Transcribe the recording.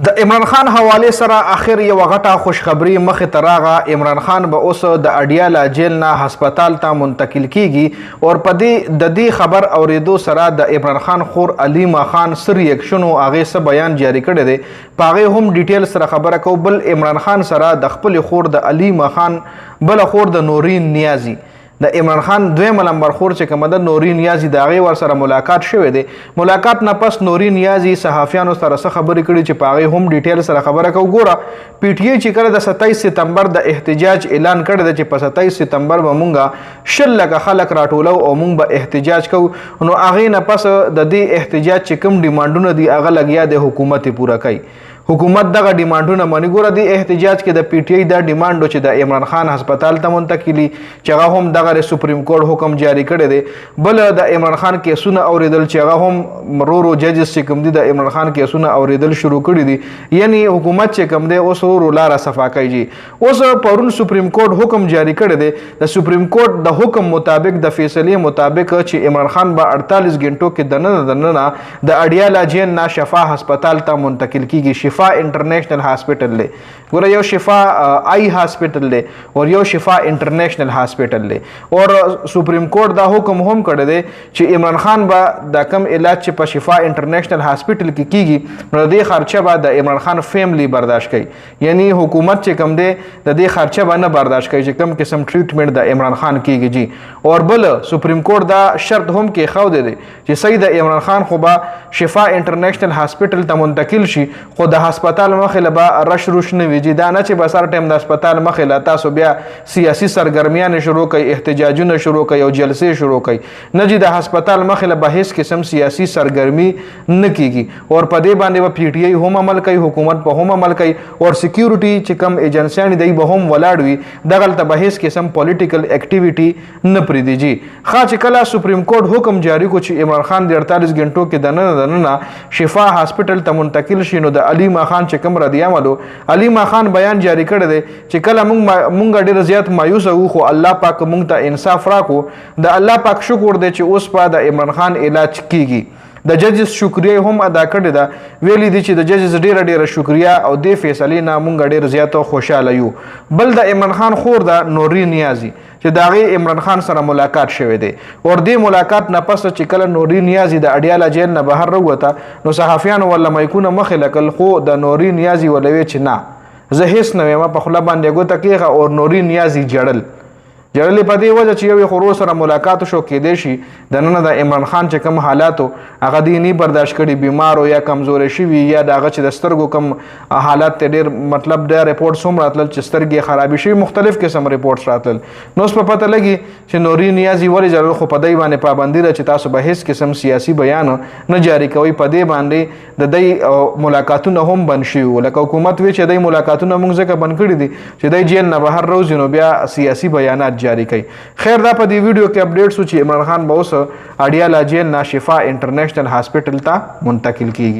د عمران خان حواله سره اخر یو غټه خوشخبری مخه تراغه عمران خان به اوس د اډیالا جیل نه هسپتال ته منتقل کیږي او په دې د دې خبر اوریدو سره د عمران خان خور علیما خان سر ریاکشن او هغه څه بیان جاری کړی دی پاغه هم ډیټیل سره خبره کو بل عمران خان سره د خپل خور د علیما خان بل خور د نورین نیازی د عمران خان دویم نمبر خور چې کوم د نورین نیازی د هغه ور سره ملاقات شوه دی ملاقات نه پس نورین نیازی صحافیانو سره خبرې کړي چې پاغه هم ډیټیل سره خبره کو ګوره پی ټی ای چې کړه د 27 سپتمبر د احتجاج اعلان کړی دی چې په 27 سپتمبر به مونږه شل لکه خلک راټولو او مونږ به احتجاج کوو نو هغه نه پس د دې احتجاج چې کوم ډیمانډونه دي هغه لګیا د حکومت پورا کوي حکومت دغه ډیمانډونه منی ګوره د احتجاج کې د پی ټی ای د ډیمانډ چې د عمران خان هسپتال ته منتقلی چې هغه هم دغه سپریم کورټ حکم جاری کړی دی بل د عمران خان کیسونه اوریدل چې هغه هم مرورو ججز چې کوم دي د عمران خان کیسونه اوریدل شروع کړي دي یعنی حکومت چې کوم دی اوس ورو لاره صفا کوي اوس پرون سپریم کورټ حکم جاری کړی دی د سپریم کورټ د حکم مطابق د فیصله مطابق چې عمران خان به 48 غنټو کې دننه د اډیالا جیل نه شفا هسپتال ته منتقل کیږي شفا انټرنیشنل هاسپټل له ګوره یو شفا آی هاسپټل له او یو شفا انټرنیشنل هاسپټل له او سپریم کورټ دا حکم هم کړی دی چې عمران خان به د کم علاج چې په شفا انټرنیشنل هاسپټل کې کیږي نو د خرچه به د عمران خان فیملی برداشت کوي یعنی حکومت چې کم دی د دې خرچه به نه برداشت کوي چې کم قسم ټریټمنټ د عمران خان کیږي جی او بل سپریم کورټ دا شرط هم کې خو دی چې صحیح د عمران خان خو به شفا انټرنیشنل هاسپټل ته منتقل شي خو د هسپتال مخله به رش روش نه ویجی دا نه چې بسر ټیم د هسپتال مخله تاسو بیا سیاسي سرګرمیان شروع کوي احتجاجونه شروع کوي او جلسې شروع کوي نه چې د هسپتال مخله به هیڅ قسم سیاسي سرګرمی نه کیږي او په دې باندې په پی ټی ای هم عمل کوي حکومت په هم عمل کوي او سکیورټي چې کم ایجنسیان دی به هم ولاړ وي دغه ته به هیڅ قسم پولیټیکل اکټیویټي نه پریديږي خاص کله سپریم کورټ حکم جاری کو چې عمران خان د 48 غنټو کې دننه شفا هاسپټل ته منتقل شي نو د علیما خان چې کوم ردی عملو علیما خان بیان جاری کړی دی چې کله مونږ ډیر زیات مایوس وو خو الله پاک مونږ ته انصاف راکو د الله پاک شکر دی چې اوس په د عمران خان علاج کیږي د ججز شکریه هم ادا کړی دا ویلي دي چې د ججز ډیره شکریه او د فیصله نه مونږ ډیر زیات خوشاله یو بل د عمران خان خور د نورین نیازی چې داغه عمران خان سره ملاقات شوه دی او د ملاقات نه پس چې کله نورین نیازی د اډیالا جیل نه بهر راوته نو صحافیانو ولا مایکونه مخه لکل خو د نورین نیازی ولوي چې نه زه هیڅ نه ما په خپل باندې ګوته کیغه او نورین نیازی جړل په دې وجه چې یو خورو سره ملاقات شو کې دی شي د نن د عمران خان چې کوم حالاتو هغه دینی برداشت کړي بیمار او یا کمزور شي یا دغه چې د سترګو کم حالات ډېر مطلب د ریپورت سم راتل چې سترګې خرابې شي مختلف قسم ریپورت راتل نو په پته لګي چې نورین نیازی ولې ضرور خو په دای باندې پابندي را چې تاسو به هیڅ قسم سیاسي بیان نه جاری کوي په دې باندې د دای ملاقاتونه هم بند شي ولکه حکومت وی چې دای ملاقاتونه موږ ځکه بند کړی دي چې دای جیل نه بهر روز نو بیا سیاسي بیانات جاری کوي خیر دا په دې ویډیو کې اپډیټ سو چې عمران خان به اوس اډیالا جیل نه شفا انټرنیشنل هاسپټل ته منتقل کیږي